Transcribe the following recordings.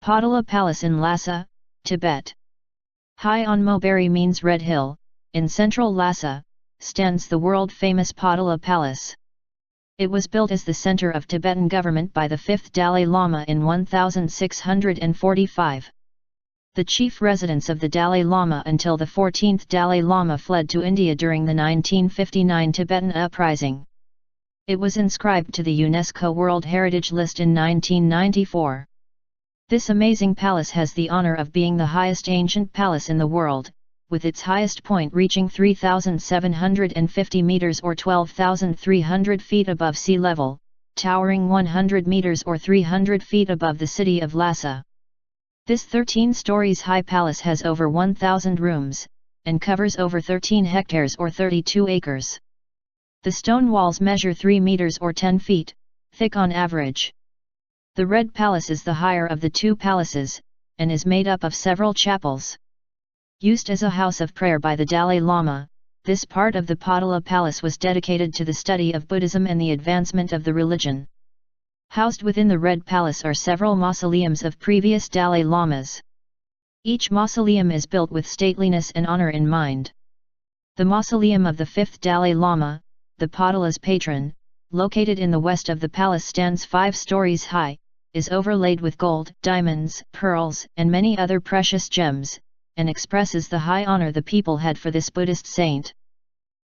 Potala Palace in Lhasa, Tibet. High on Mobari means Red Hill, in central Lhasa, stands the world-famous Potala Palace. It was built as the center of Tibetan government by the 5th Dalai Lama in 1645. The chief residence of the Dalai Lama until the 14th Dalai Lama fled to India during the 1959 Tibetan uprising. It was inscribed to the UNESCO World Heritage List in 1994. This amazing palace has the honor of being the highest ancient palace in the world, with its highest point reaching 3,750 meters or 12,300 feet above sea level, towering 100 meters or 300 feet above the city of Lhasa. This 13 stories high palace has over 1,000 rooms, and covers over 13 hectares or 32 acres. The stone walls measure 3 meters or 10 feet, thick on average. The Red Palace is the higher of the two palaces, and is made up of several chapels. Used as a house of prayer by the Dalai Lama, this part of the Potala Palace was dedicated to the study of Buddhism and the advancement of the religion. Housed within the Red Palace are several mausoleums of previous Dalai Lamas. Each mausoleum is built with stateliness and honor in mind. The mausoleum of the 5th Dalai Lama, the Potala's patron, located in the west of the palace, stands 5 stories high, is overlaid with gold, diamonds, pearls, and many other precious gems, and expresses the high honor the people had for this Buddhist saint.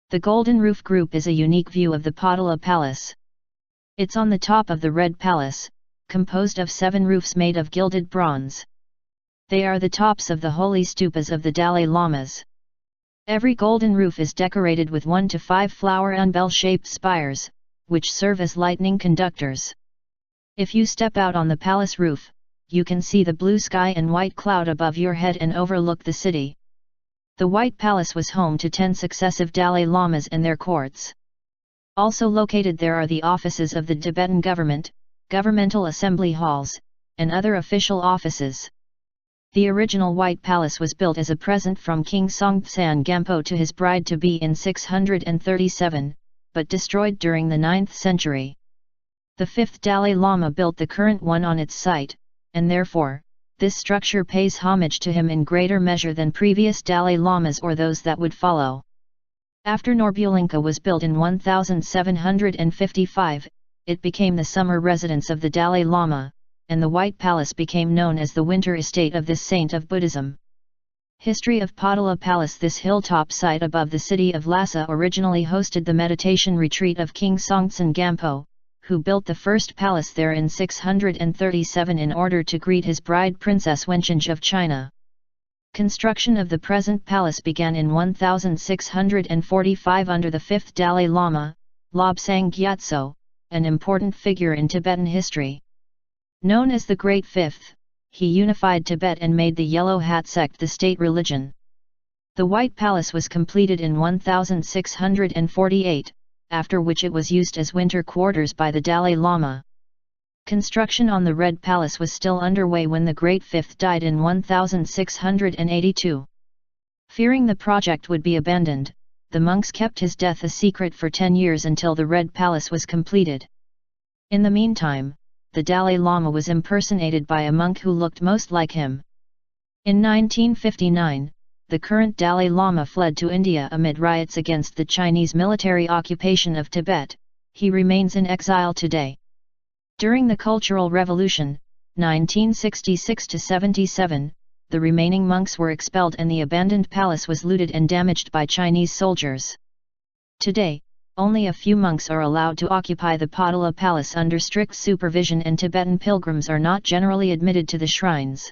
The Golden Roof Group is a unique view of the Potala Palace. It's on the top of the Red Palace, composed of 7 roofs made of gilded bronze. They are the tops of the holy stupas of the Dalai Lamas. Every golden roof is decorated with 1 to 5 flower and bell-shaped spires, which serve as lightning conductors. If you step out on the palace roof, you can see the blue sky and white cloud above your head and overlook the city. The White Palace was home to 10 successive Dalai Lamas and their courts. Also located there are the offices of the Tibetan government, governmental assembly halls, and other official offices. The original White Palace was built as a present from King Songtsen Gampo to his bride-to-be in 637, but destroyed during the 9th century. The 5th Dalai Lama built the current one on its site, and therefore, this structure pays homage to him in greater measure than previous Dalai Lamas or those that would follow. After Norbulinka was built in 1755, it became the summer residence of the Dalai Lama, and the White Palace became known as the winter estate of this saint of Buddhism. History of Potala Palace. This hilltop site above the city of Lhasa originally hosted the meditation retreat of King Songtsen Gampo, who built the first palace there in 637 in order to greet his bride Princess Wencheng of China. Construction of the present palace began in 1645 under the 5th Dalai Lama, Lobsang Gyatso, an important figure in Tibetan history. Known as the Great Fifth, he unified Tibet and made the Yellow Hat sect the state religion. The White Palace was completed in 1648, after which it was used as winter quarters by the Dalai Lama. Construction on the Red Palace was still underway when the Great Fifth died in 1682. Fearing the project would be abandoned, the monks kept his death a secret for 10 years until the Red Palace was completed. In the meantime, the Dalai Lama was impersonated by a monk who looked most like him. In 1959, the current Dalai Lama fled to India amid riots against the Chinese military occupation of Tibet. He remains in exile today. During the Cultural Revolution, 1966–77, the remaining monks were expelled and the abandoned palace was looted and damaged by Chinese soldiers. Today, only a few monks are allowed to occupy the Potala Palace under strict supervision, and Tibetan pilgrims are not generally admitted to the shrines.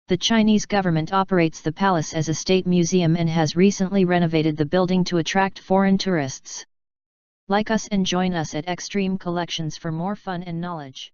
The Chinese government operates the palace as a state museum and has recently renovated the building to attract foreign tourists. Like us and join us at Extreme Collections for more fun and knowledge.